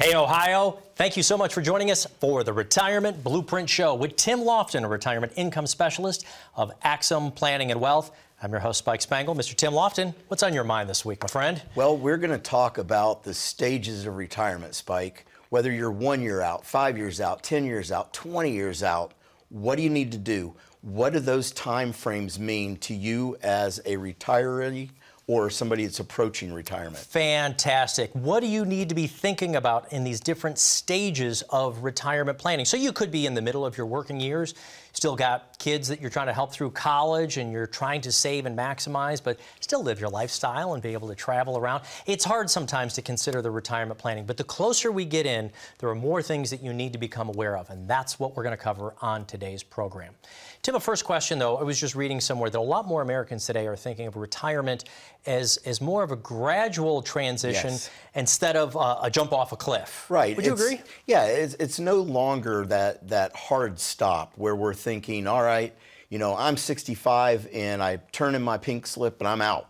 Hey, Ohio, thank you so much for joining us for the Retirement Blueprint Show with Tim Lofton, a retirement income specialist of Axum Planning and Wealth. I'm your host, Spike Spangle. Mr. Tim Lofton, what's on your mind this week, my friend? Well, we're going to talk about the stages of retirement, Spike. Whether you're 1 year out, 5 years out, 10 years out, 20 years out, what do you need to do? What do those time frames mean to you as a retiree or somebody that's approaching retirement? Fantastic. What do you need to be thinking about in these different stages of retirement planning? So you could be in the middle of your working years, still got kids that you're trying to help through college and you're trying to save and maximize, but still live your lifestyle and be able to travel around. It's hard sometimes to consider the retirement planning, but the closer we get in, there are more things that you need to become aware of, and that's what we're going to cover on today's program. Tim, a first question, though. I was just reading somewhere that a lot more Americans today are thinking of retirement as more of a gradual transition instead of a jump off a cliff. Right. Would you agree? Yeah, it's no longer that hard stop where we're thinking, all right, you know, I'm 65 and I turn in my pink slip and I'm out.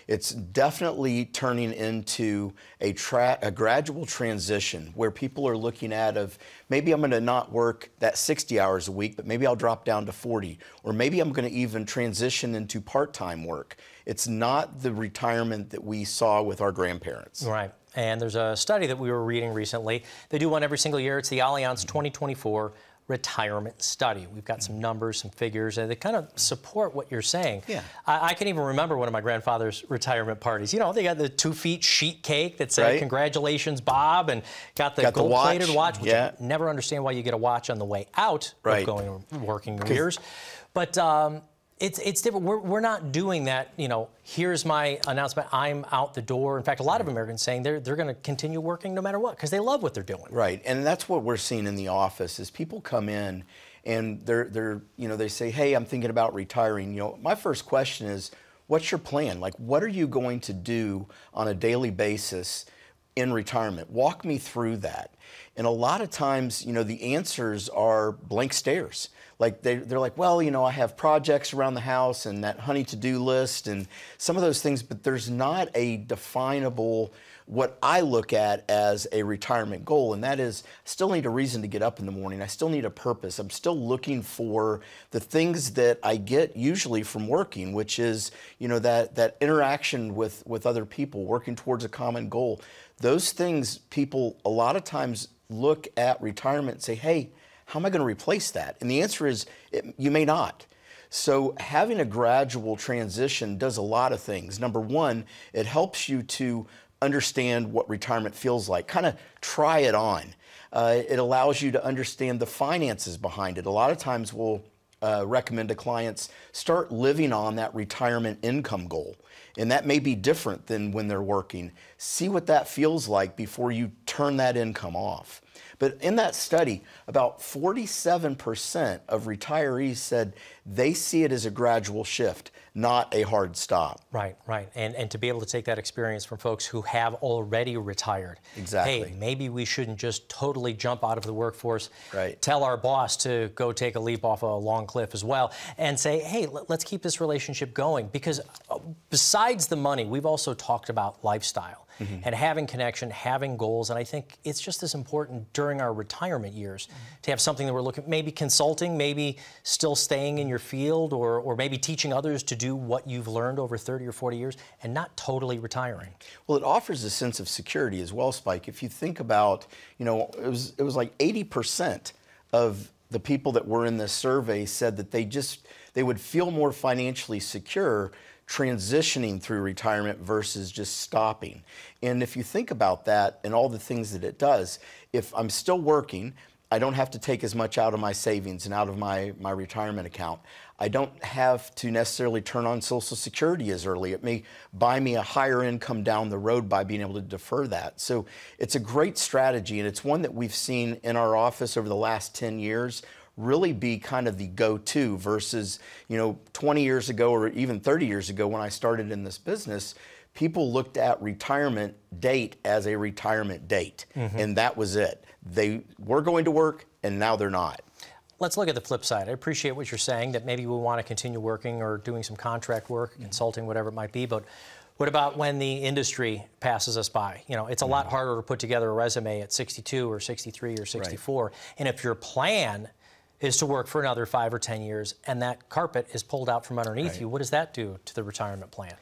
It's definitely turning into a gradual transition where people are looking at maybe I'm going to not work that 60 hours a week, but maybe I'll drop down to 40, or maybe I'm going to even transition into part-time work. It's not the retirement that we saw with our grandparents. Right. And there's a study that we were reading recently. They do one every single year. It's the Allianz 2024 retirement study. We've got some numbers, some figures, and they kind of support what you're saying. Yeah. I can even remember one of my grandfather's retirement parties. You know, they got the 2-feet sheet cake that said, "Congratulations, Bob," and got the gold-plated watch, which I never understand why you get a watch on the way out of going working years. But it's different. We're not doing that, you know, here's my announcement, I'm out the door. In fact, a lot of Americans saying they're going to continue working no matter what because they love what they're doing. Right, and that's what we're seeing in the office is people come in and they're you know, they say, hey, I'm thinking about retiring. You know, my first question is, what's your plan? Like, what are you going to do on a daily basis in retirement? Walk me through that. And a lot of times, you know, the answers are blank stares. Like they're like, well, you know, I have projects around the house and that honey to-do list and some of those things, but there's not a definable, what I look at as a retirement goal, and that is, I still need a reason to get up in the morning. I still need a purpose. I'm still looking for the things that I get usually from working, which is, you know, that interaction with other people, working towards a common goal. Those things, people a lot of times look at retirement and say, hey, how am I going to replace that? And the answer is, you may not. So having a gradual transition does a lot of things. Number one, it helps you to understand what retirement feels like. Kind of try it on. It allows you to understand the finances behind it. A lot of times we'll recommend to clients start living on that retirement income goal. And that may be different than when they're working. See what that feels like before you turn that income off. But in that study, about 47% of retirees said they see it as a gradual shift, not a hard stop. Right, right. And to be able to take that experience from folks who have already retired. Exactly. Hey, maybe we shouldn't just totally jump out of the workforce. Right. Tell our boss to go take a leap off a long cliff as well and say, hey, let's keep this relationship going. Because besides the money, we've also talked about lifestyle. And having connection, having goals, and I think it's just as important during our retirement years to have something that we're looking, maybe consulting, maybe still staying in your field, or maybe teaching others to do what you've learned over 30 or 40 years, and not totally retiring. Well, it offers a sense of security as well, Spike. If you think about, you know, it was like 80% of the people that were in this survey said that they would feel more financially secure transitioning through retirement versus just stopping. And if you think about that and all the things that it does, if I'm still working, I don't have to take as much out of my savings and out of my retirement account. I don't have to necessarily turn on Social Security as early. It may buy me a higher income down the road by being able to defer that. So it's a great strategy, and it's one that we've seen in our office over the last 10 years really be kind of the go-to versus, you know, 20 years ago or even 30 years ago when I started in this business, people looked at retirement date as a retirement date, and that was it. They were going to work, and now they're not. Let's look at the flip side. I appreciate what you're saying, that maybe we want to continue working or doing some contract work, consulting, whatever it might be, but What about when the industry passes us by? You know, it's a lot harder to put together a resume at 62 or 63 or 64. Right. And if your plan is to work for another 5 or 10 years and that carpet is pulled out from underneath you, what does that do to the retirement plan?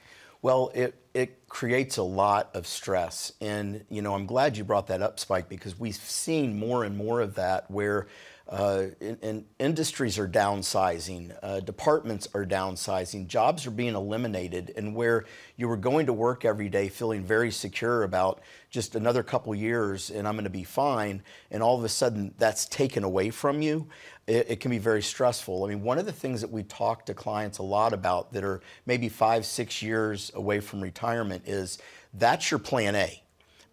Well, it creates a lot of stress. And, you know, I'm glad you brought that up, Spike, because we've seen more and more of that where industries are downsizing, departments are downsizing, jobs are being eliminated, and where you were going to work every day feeling very secure about just another couple years and I'm going to be fine, and all of a sudden that's taken away from you, it can be very stressful. I mean, one of the things that we talk to clients a lot about that are maybe 5, 6 years away from retirement is that's your plan A,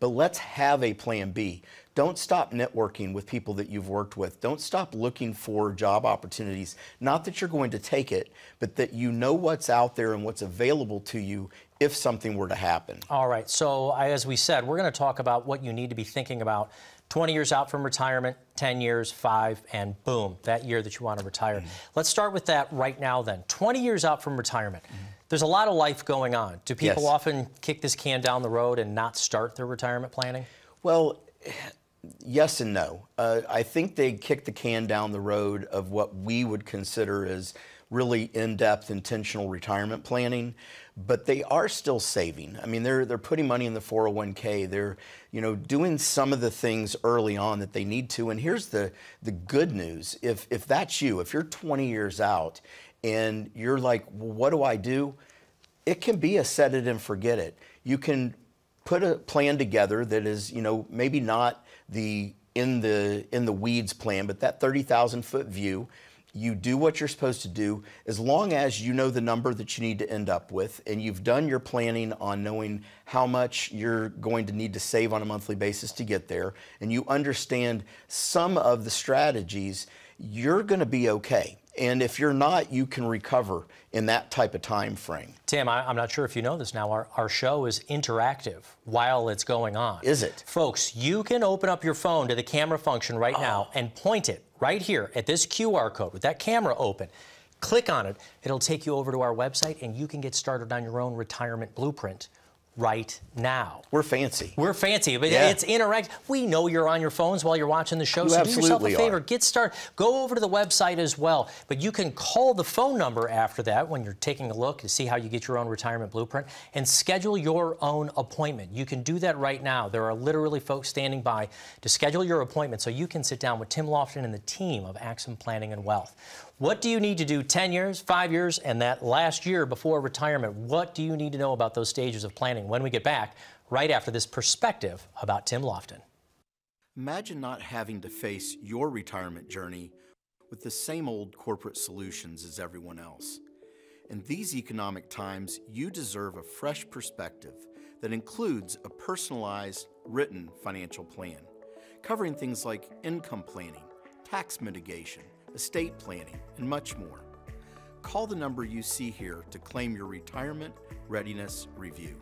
but let's have a plan B. Don't stop networking with people that you've worked with. Don't stop looking for job opportunities. Not that you're going to take it, but that you know what's out there and what's available to you if something were to happen. All right, so as we said, we're going to talk about what you need to be thinking about 20 years out from retirement, 10 years, 5, and boom, that year that you want to retire. Let's start with that right now then. 20 years out from retirement. There's a lot of life going on. Do people often kick this can down the road and not start their retirement planning? Well, yes and no. I think they kick the can down the road of what we would consider as really in-depth intentional retirement planning, but they are still saving. I mean, they're putting money in the 401k. They're, you know, doing some of the things early on that they need to. And here's the good news. If that's you, if you're 20 years out and you're like, well, what do I do? It can be a set it and forget it. You can put a plan together that is, you know, maybe not the in the weeds plan, but that 30,000-foot view. You do what you're supposed to do as long as you know the number that you need to end up with and you've done your planning on knowing how much you're going to need to save on a monthly basis to get there, and you understand some of the strategies, you're going to be okay. And if you're not, you can recover in that type of time frame. Tim, I'm not sure if you know this now. Our show is interactive while it's going on. Is it? Folks, you can open up your phone to the camera function right now and point it right here at this QR code with that camera open. Click on it. It'll take you over to our website, and you can get started on your own retirement blueprint right now. We're fancy. We're fancy, but it's interactive. We know you're on your phones while you're watching the show, you so do yourself a favor. Are. Get started. Go over to the website as well. But you can call the phone number after that when you're taking a look to see how you get your own retirement blueprint and schedule your own appointment. You can do that right now. There are literally folks standing by to schedule your appointment so you can sit down with Tim Lofton and the team of Axim Planning and Wealth. What do you need to do 10 years, 5 years, and that last year before retirement? What do you need to know about those stages of planning when we get back right after this perspective about Tim Lofton? Imagine not having to face your retirement journey with the same old corporate solutions as everyone else. In these economic times, you deserve a fresh perspective that includes a personalized, written financial plan, covering things like income planning, tax mitigation, estate planning, and much more. Call the number you see here to claim your retirement readiness review.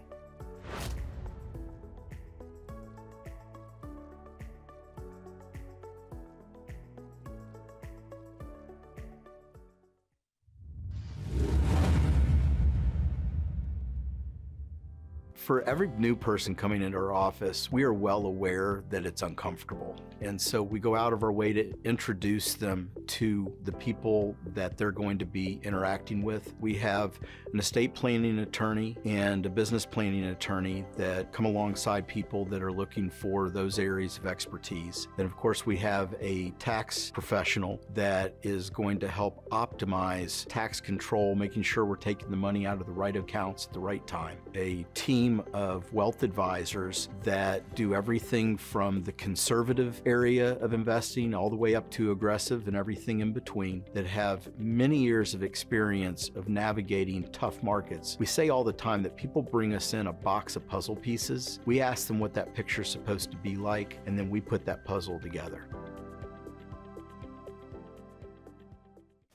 For every new person coming into our office, we are well aware that it's uncomfortable. And so we go out of our way to introduce them to the people that they're going to be interacting with. We have an estate planning attorney and a business planning attorney that come alongside people that are looking for those areas of expertise. Then of course we have a tax professional that is going to help optimize tax control, making sure we're taking the money out of the right accounts at the right time. A team of wealth advisors that do everything from the conservative area of investing all the way up to aggressive and everything in between, that have many years of experience of navigating tough markets. We say all the time that people bring us in a box of puzzle pieces. We ask them what that picture's supposed to be like, and then we put that puzzle together.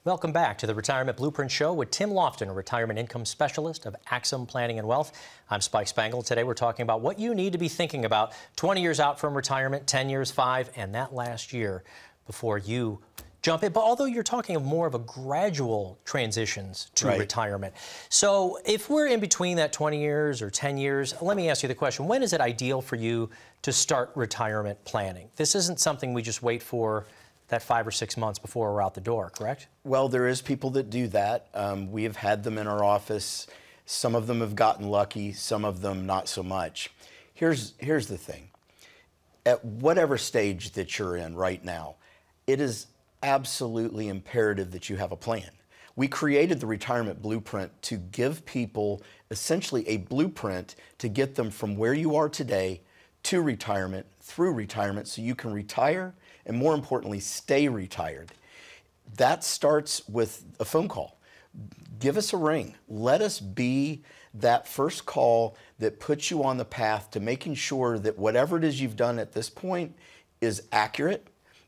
Welcome back to the Retirement Blueprint Show with Tim Lofton, a retirement income specialist of Axim Planning and Wealth. I'm Spike Spangle. Today we're talking about what you need to be thinking about 20 years out from retirement, 10 years, 5, and that last year before you jump in. But although you're talking of more of a gradual transitions to Right. retirement. So if we're in between that 20 years or 10 years, let me ask you the question, when is it ideal for you to start retirement planning? This isn't something we just wait for that 5 or 6 months before we're out the door, correct? Well, there is people that do that. We have had them in our office. Some of them have gotten lucky, some of them not so much. Here's the thing. At whatever stage that you're in right now, it is absolutely imperative that you have a plan. We created the retirement blueprint to give people essentially a blueprint to get them from where you are today to retirement, through retirement, so you can retire and, more importantly, stay retired. That starts with a phone call. Give us a ring. Let us be that first call that puts you on the path to making sure that whatever it is you've done at this point is accurate,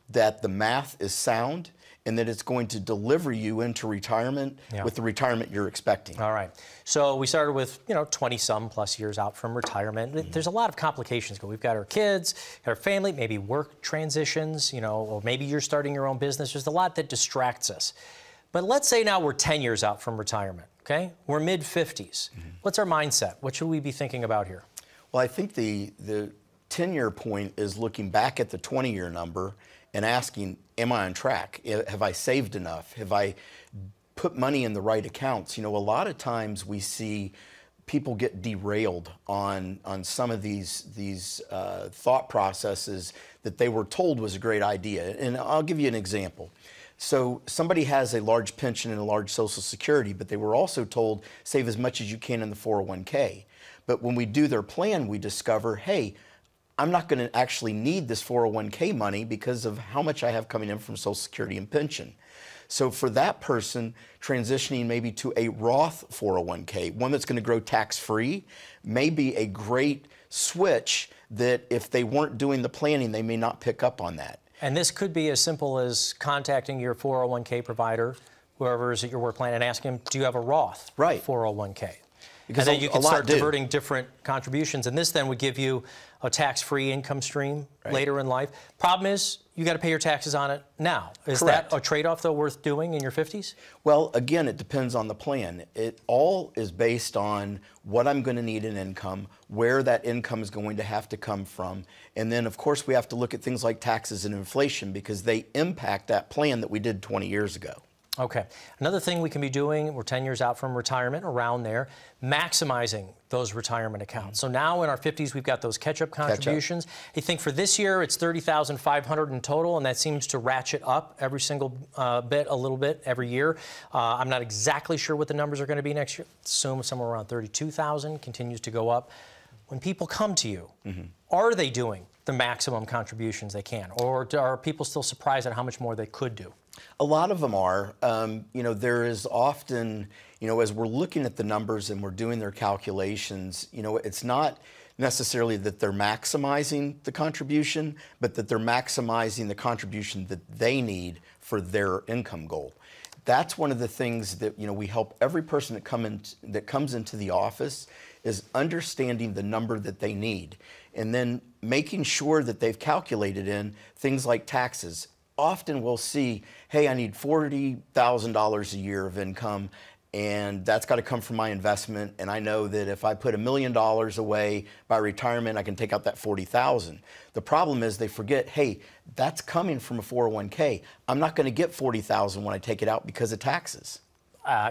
that the math is sound, and that it's going to deliver you into retirement with the retirement you're expecting. All right. So we started with, 20-some plus years out from retirement. There's a lot of complications. We've got our kids, our family, maybe work transitions, or maybe you're starting your own business. There's a lot that distracts us. But let's say now we're 10 years out from retirement, okay? We're mid-50s. What's our mindset? What should we be thinking about here? Well, I think the 10-year point is looking back at the 20-year number and asking, am I on track? Have I saved enough? Have I put money in the right accounts? A lot of times we see people get derailed on some of these thought processes that they were told was a great idea. And I'll give you an example. So somebody has a large pension and a large Social Security, but they were also told, save as much as you can in the 401k. But when we do their plan, we discover, hey, I'm not going to actually need this 401k money because of how much I have coming in from Social Security and pension. So for that person, transitioning maybe to a Roth 401k, one that's going to grow tax-free, may be a great switch that if they weren't doing the planning, they may not pick up on that. And this could be as simple as contacting your 401k provider, whoever is at your work plan, and asking them, do you have a Roth 401k? Because and then you can start diverting different contributions. And this then would give you a tax-free income stream later in life. Problem is, you got to pay your taxes on it now. Is that a trade-off, though, worth doing in your 50s? Well, again, it depends on the plan. It all is based on what I'm going to need in income, where that income is going to have to come from. And then, of course, we have to look at things like taxes and inflation because they impact that plan that we did 20 years ago. Okay. Another thing we can be doing, we're 10 years out from retirement, around there, maximizing those retirement accounts. So now in our 50s, we've got those catch-up contributions. I think for this year, it's $30,500 in total, and that seems to ratchet up every single bit, a little bit every year. I'm not exactly sure what the numbers are going to be next year. Assume somewhere around $32,000, continues to go up. When people come to you, are they doing the maximum contributions they can? Or are people still surprised at how much more they could do? A lot of them are. There is often, as we're looking at the numbers and we're doing their calculations, it's not necessarily that they're maximizing the contribution, but that they're maximizing the contribution that they need for their income goal. That's one of the things that we help every person that comes into the office is understanding the number that they need, and then making sure that they've calculated in things like taxes. Often we'll see, hey, I need $40,000 a year of income, and that's got to come from my investment. And I know that if I put $1 million away by retirement, I can take out that $40,000. The problem is they forget, hey, that's coming from a 401k. I'm not going to get $40,000 when I take it out because of taxes.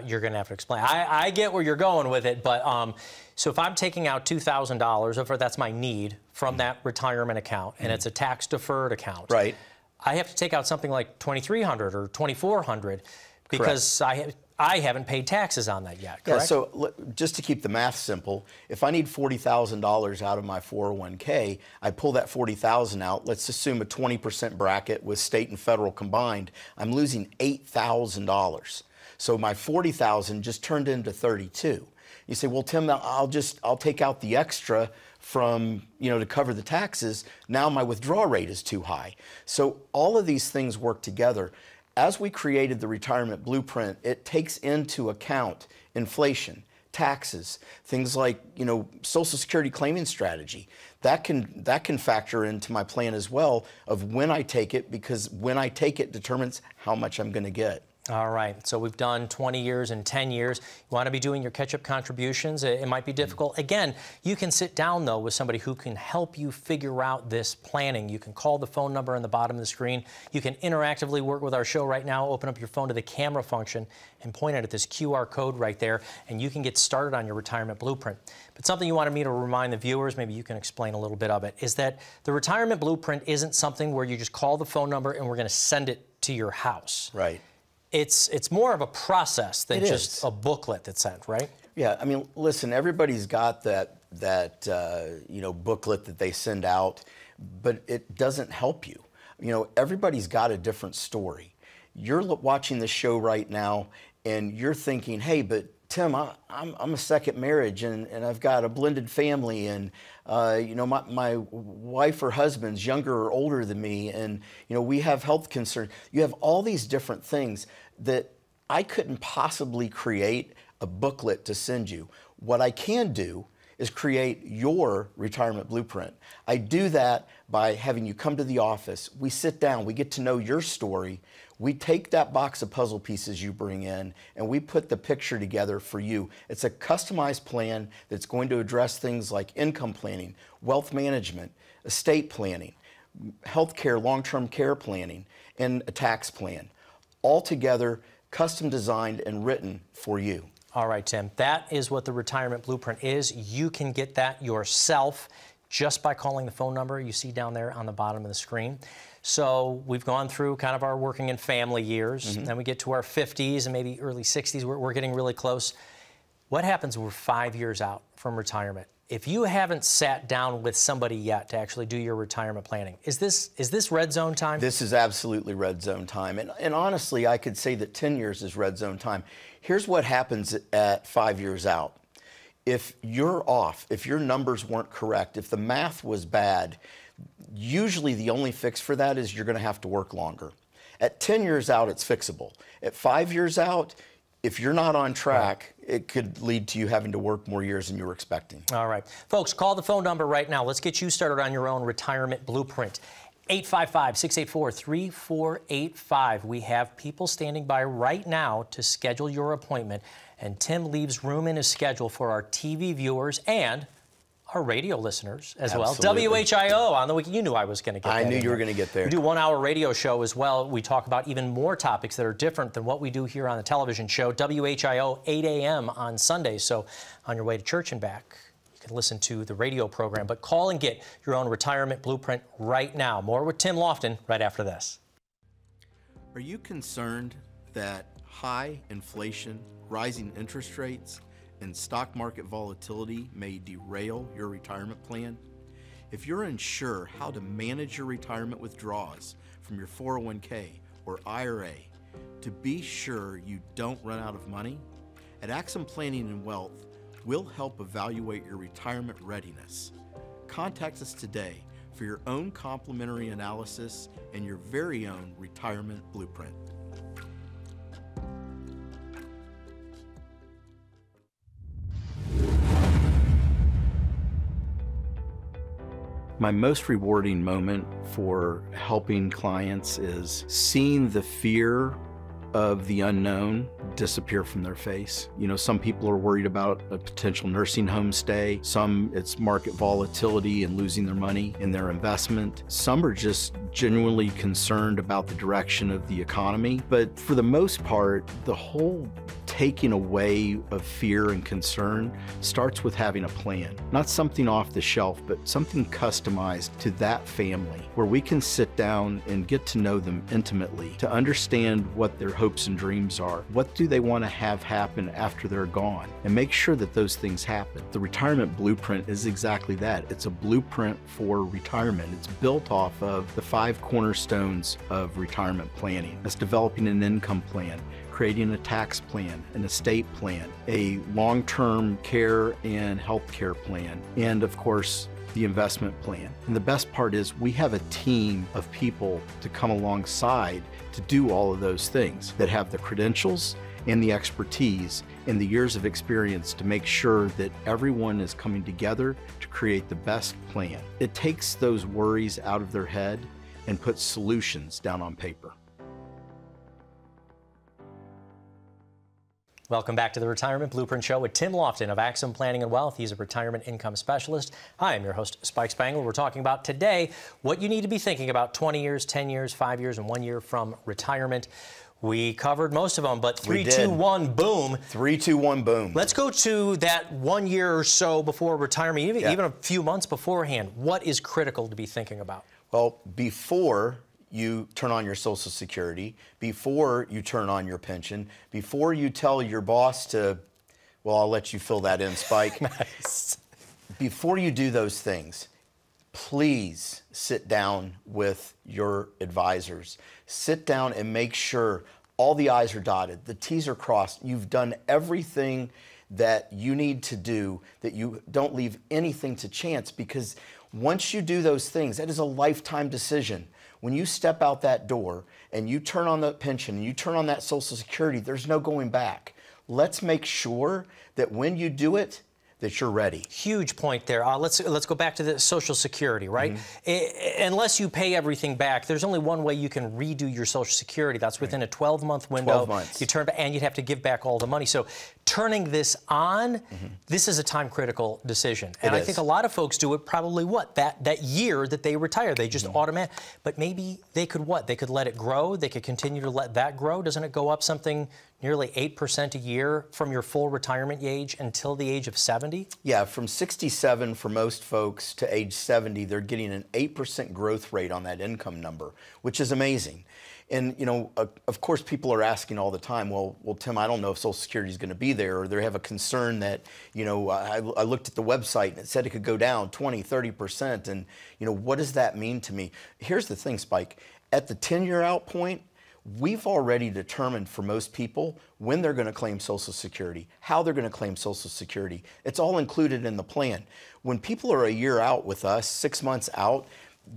You're going to have to explain. I get where you're going with it, but so if I'm taking out $2,000, if that's my need from that retirement account, and it's a tax-deferred account, right? I have to take out something like $2,300 or $2,400 because I haven't paid taxes on that yet, correct? Yeah, so just to keep the math simple, if I need $40,000 out of my 401k, I pull that $40,000 out. Let's assume a 20% bracket with state and federal combined. I'm losing $8,000. So my $40,000 just turned into $32,000. You say, well, Tim, I'll take out the extra from, to cover the taxes. Now my withdrawal rate is too high. So all of these things work together. As we created the retirement blueprint, it takes into account inflation, taxes, things like, you know, Social Security claiming strategy. That can factor into my plan as well of when I take it, because when I take it determines how much I'm going to get. All right, so we've done 20 years and 10 years. You want to be doing your catch-up contributions. It might be difficult. Again, you can sit down, though, with somebody who can help you figure out this planning. You can call the phone number on the bottom of the screen. You can interactively work with our show right now. Open up your phone to the camera function and point it at this QR code right there, and you can get started on your retirement blueprint. But something you wanted me to remind the viewers, maybe you can explain a little bit of it, is that the retirement blueprint isn't something where you just call the phone number and we're going to send it to your house. Right. It's more of a process than just a booklet that's sent, right? Yeah, I mean, listen, everybody's got that you know, booklet that they send out, but it doesn't help you. You know, everybody's got a different story. You're watching this show right now, and you're thinking, hey, but Tim, I'm a second marriage, and I've got a blended family, and you know, my wife or husband's younger or older than me, and you know, we have health concerns. You have all these different things that I couldn't possibly create a booklet to send you. What I can do is create your retirement blueprint. I do that by having you come to the office. We sit down, we get to know your story. We take that box of puzzle pieces you bring in and we put the picture together for you. It's a customized plan that's going to address things like income planning, wealth management, estate planning, healthcare, long-term care planning, and a tax plan. All together, custom designed and written for you. All right, Tim, that is what the retirement blueprint is. You can get that yourself just by calling the phone number you see down there on the bottom of the screen. So we've gone through kind of our working and family years, then we get to our 50s and maybe early 60s. We're getting really close. What happens when we're 5 years out from retirement? If you haven't sat down with somebody yet to actually do your retirement planning, is this red zone time? This is absolutely red zone time. And honestly, I could say that 10 years is red zone time. Here's what happens at 5 years out. If you're off, if your numbers weren't correct, if the math was bad, usually the only fix for that is you're going to have to work longer. At 10 years out, it's fixable. At 5 years out, if you're not on track, it could lead to you having to work more years than you were expecting. All right. Folks, call the phone number right now. Let's get you started on your own retirement blueprint. 855-684-3485. We have people standing by right now to schedule your appointment, and Tim leaves room in his schedule for our TV viewers and our radio listeners as Absolutely. well. WHIO on the week. You knew I was going to get I that knew in you were there. going to get there. We do a 1-hour radio show as well. We talk about even more topics that are different than what we do here on the television show. WHIO 8 a.m. on Sundays. So on your way to church and back, you can listen to the radio program. But call and get your own retirement blueprint right now. More with Tim Lofton right after this. Are you concerned that high inflation, rising interest rates, and stock market volatility may derail your retirement plan? If you're unsure how to manage your retirement withdrawals from your 401k or IRA to be sure you don't run out of money, at Axum Planning and Wealth, we'll help evaluate your retirement readiness. Contact us today for your own complimentary analysis and your very own retirement blueprint. My most rewarding moment for helping clients is seeing the fear of the unknown disappear from their face. You know, some people are worried about a potential nursing home stay. Some, it's market volatility and losing their money in their investment. Some are just genuinely concerned about the direction of the economy. But for the most part, the whole taking away of fear and concern starts with having a plan. Not something off the shelf, but something customized to that family, where we can sit down and get to know them intimately, to understand what their hopes and dreams are. What do they want to have happen after they're gone? And make sure that those things happen. The retirement blueprint is exactly that. It's a blueprint for retirement. It's built off of the 5 cornerstones of retirement planning. That's developing an income plan, creating a tax plan, an estate plan, a long-term care and health care plan, and of course, the investment plan. And the best part is we have a team of people to come alongside to do all of those things that have the credentials and the expertise and the years of experience to make sure that everyone is coming together to create the best plan. It takes those worries out of their head and puts solutions down on paper. Welcome back to the Retirement Blueprint Show with Tim Lofton of Axim Planning and Wealth. He's a retirement income specialist. Hi, I'm your host, Spike Spangler. We're talking about today what you need to be thinking about 20 years, 10 years, 5 years, and 1 year from retirement. We covered most of them, but 3, 2, 1, boom. 3, 2, 1, boom. Let's go to that 1 year or so before retirement, even a few months beforehand. What is critical to be thinking about? Well, before you turn on your Social Security, before you turn on your pension, before you tell your boss to, well, I'll let you fill that in, Spike. Nice. Before you do those things, please sit down with your advisors. Sit down and make sure all the I's are dotted, the T's are crossed. You've done everything that you need to do, that you don't leave anything to chance, because once you do those things, that is a lifetime decision. When you step out that door and you turn on the pension, and you turn on that Social Security, there's no going back. Let's make sure that when you do it, that you're ready. Huge point there. Let's go back to the Social Security, right? Unless you pay everything back, there's only one way you can redo your Social Security. That's within a 12-month window. 12 months. You turn back, and you'd have to give back all the money. So turning this on, this is a time-critical decision. And I think a lot of folks do it probably that year that they retire. They just automatic. But maybe they could They could let it grow. They could continue to let that grow. Doesn't it go up something nearly 8% a year from your full retirement age until the age of 70? Yeah, from 67 for most folks to age 70, they're getting an 8% growth rate on that income number, which is amazing. And, you know, of course, people are asking all the time, well, Tim, I don't know if Social Security is going to be there, or they have a concern that, you know, I looked at the website and it said it could go down 20, 30%. And, you know, what does that mean to me? Here's the thing, Spike. At the 10-year out point, we've already determined for most people when they're going to claim Social Security, how they're going to claim Social Security. It's all included in the plan. When people are a year out with us, 6 months out,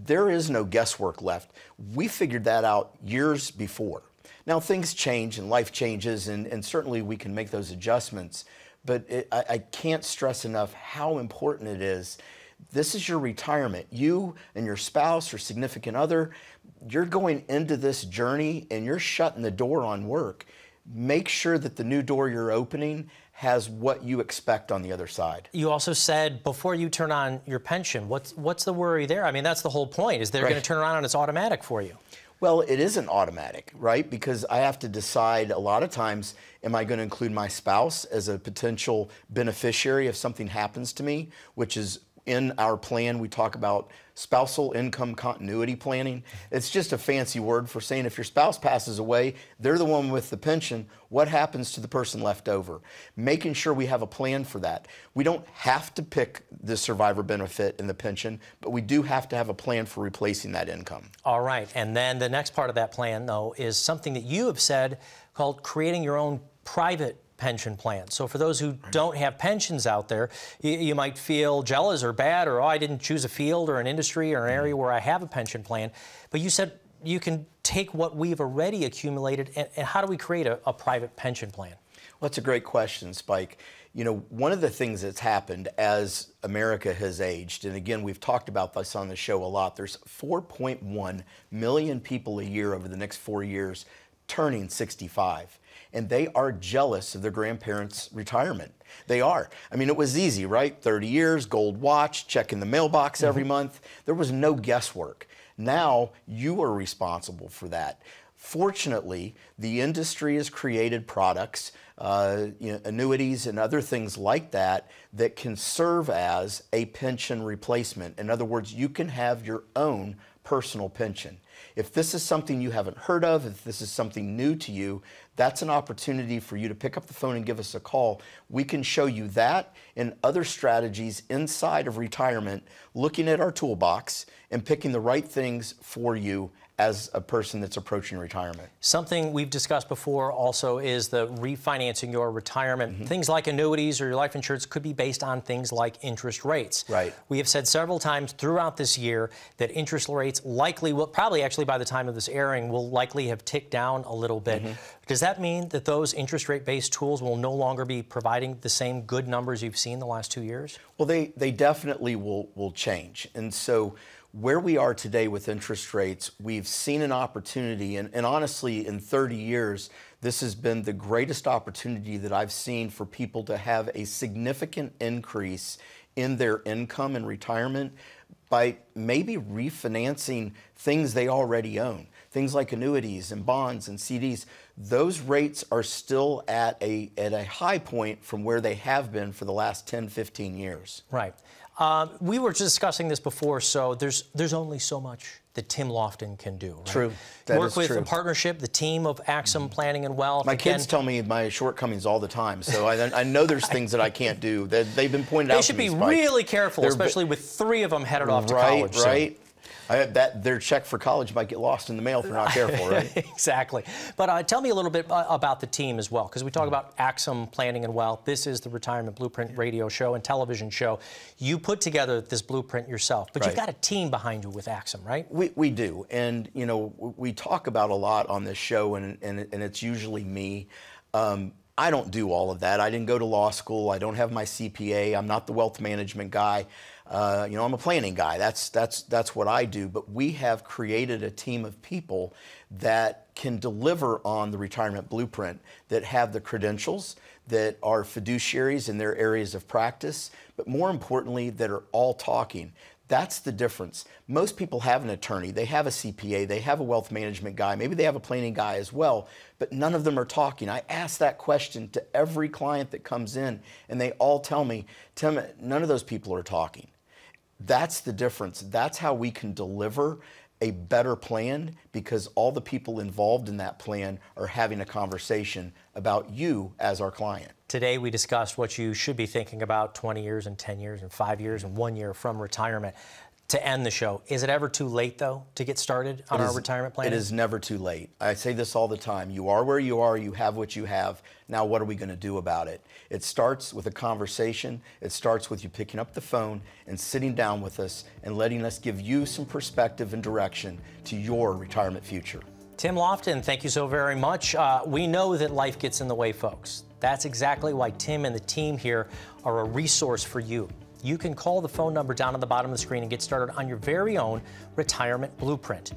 there is no guesswork left. We figured that out years before. Now, things change and life changes, and certainly we can make those adjustments, but I can't stress enough how important it is. This is your retirement. You and your spouse or significant other, you're going into this journey and you're shutting the door on work. Make sure that the new door you're opening has what you expect on the other side. You also said before you turn on your pension, what's the worry there? I mean, that's the whole point, is they're going to turn around and it's automatic for you. Well, it isn't automatic, right? Because I have to decide a lot of times, am I going to include my spouse as a potential beneficiary if something happens to me, which is in our plan. We talk about spousal income continuity planning. It's just a fancy word for saying if your spouse passes away, they're the one with the pension, what happens to the person left over? Making sure we have a plan for that. We don't have to pick the survivor benefit and the pension, but we do have to have a plan for replacing that income. All right, and then the next part of that plan, though, is something that you have said called creating your own private pension plan. So for those who don't have pensions out there, you might feel jealous or bad, or, oh, I didn't choose a field or an industry or an area where I have a pension plan. But you said you can take what we've already accumulated, and how do we create a private pension plan? Well, that's a great question, Spike. You know, one of the things that's happened as America has aged, and again, we've talked about this on the show a lot, there's 4.1 million people a year over the next 4 years turning 65. And they are jealous of their grandparents' retirement. They are. I mean, it was easy, right? 30 years, gold watch, checking the mailbox every month. There was no guesswork. Now you are responsible for that. Fortunately, the industry has created products, annuities and other things like that, that can serve as a pension replacement. In other words, you can have your own personal pension. If this is something you haven't heard of, if this is something new to you, that's an opportunity for you to pick up the phone and give us a call. We can show you that and other strategies inside of retirement, looking at our toolbox and picking the right things for you as a person that's approaching retirement. Something we've discussed before also is the refinancing your retirement. Things like annuities or your life insurance could be based on things like interest rates. Right. We have said several times throughout this year that interest rates likely will, probably actually by the time of this airing, will likely have ticked down a little bit. Does that mean that those interest rate-based tools will no longer be providing the same good numbers you've seen the last 2 years? Well, they definitely will change. And so where we are today with interest rates, we've seen an opportunity, and honestly, in 30 years, this has been the greatest opportunity that I've seen for people to have a significant increase in their income in retirement by maybe refinancing things they already own. Things like annuities and bonds and CDs, those rates are still at a high point from where they have been for the last 10, 15 years. Right. We were discussing this before, so there's only so much that Tim Lofton can do. Right? True. You work with a partnership, the team of Axum Planning and Wealth. My kids tell me my shortcomings all the time, so I know there's things that I can't do. They've been pointed out to me. They should be really careful, especially with 3 of them headed off to college. Right. Their check for college might get lost in the mail if they're not careful, right? Exactly. But tell me a little bit about the team as well, because we talk about Axum Planning and Wealth. This is the Retirement Blueprint radio show and television show. You put together this blueprint yourself, but you've got a team behind you with Axum, right? We do, and you know, we talk about a lot on this show, and it's usually me. I don't do all of that. I didn't go to law school. I don't have my CPA. I'm not the wealth management guy. You know, I'm a planning guy. That's what I do. But we have created a team of people that can deliver on the retirement blueprint, that have the credentials, that are fiduciaries in their areas of practice, but more importantly, that are all talking. That's the difference. Most people have an attorney, they have a CPA, they have a wealth management guy, maybe they have a planning guy as well, but none of them are talking. I ask that question to every client that comes in, and they all tell me, Tim, none of those people are talking. That's the difference. That's how we can deliver a better plan, because all the people involved in that plan are having a conversation about you as our client. Today we discussed what you should be thinking about 20 years and 10 years and 5 years and 1 year from retirement. To end the show, is it ever too late, though, to get started on our retirement plan? It is never too late. I say this all the time. You are where you are. You have what you have. Now what are we going to do about it? It starts with a conversation. It starts with you picking up the phone and sitting down with us and letting us give you some perspective and direction to your retirement future. Tim Lofton, thank you so very much. We know that life gets in the way, folks. That's exactly why Tim and the team here are a resource for you. You can call the phone number down on the bottom of the screen and get started on your very own retirement blueprint.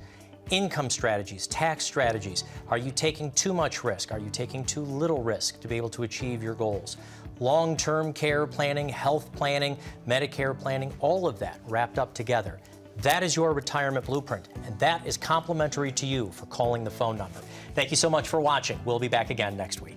Income strategies, tax strategies. Are you taking too much risk? Are you taking too little risk to be able to achieve your goals? Long-term care planning, health planning, Medicare planning, all of that wrapped up together. That is your retirement blueprint, and that is complimentary to you for calling the phone number. Thank you so much for watching. We'll be back again next week.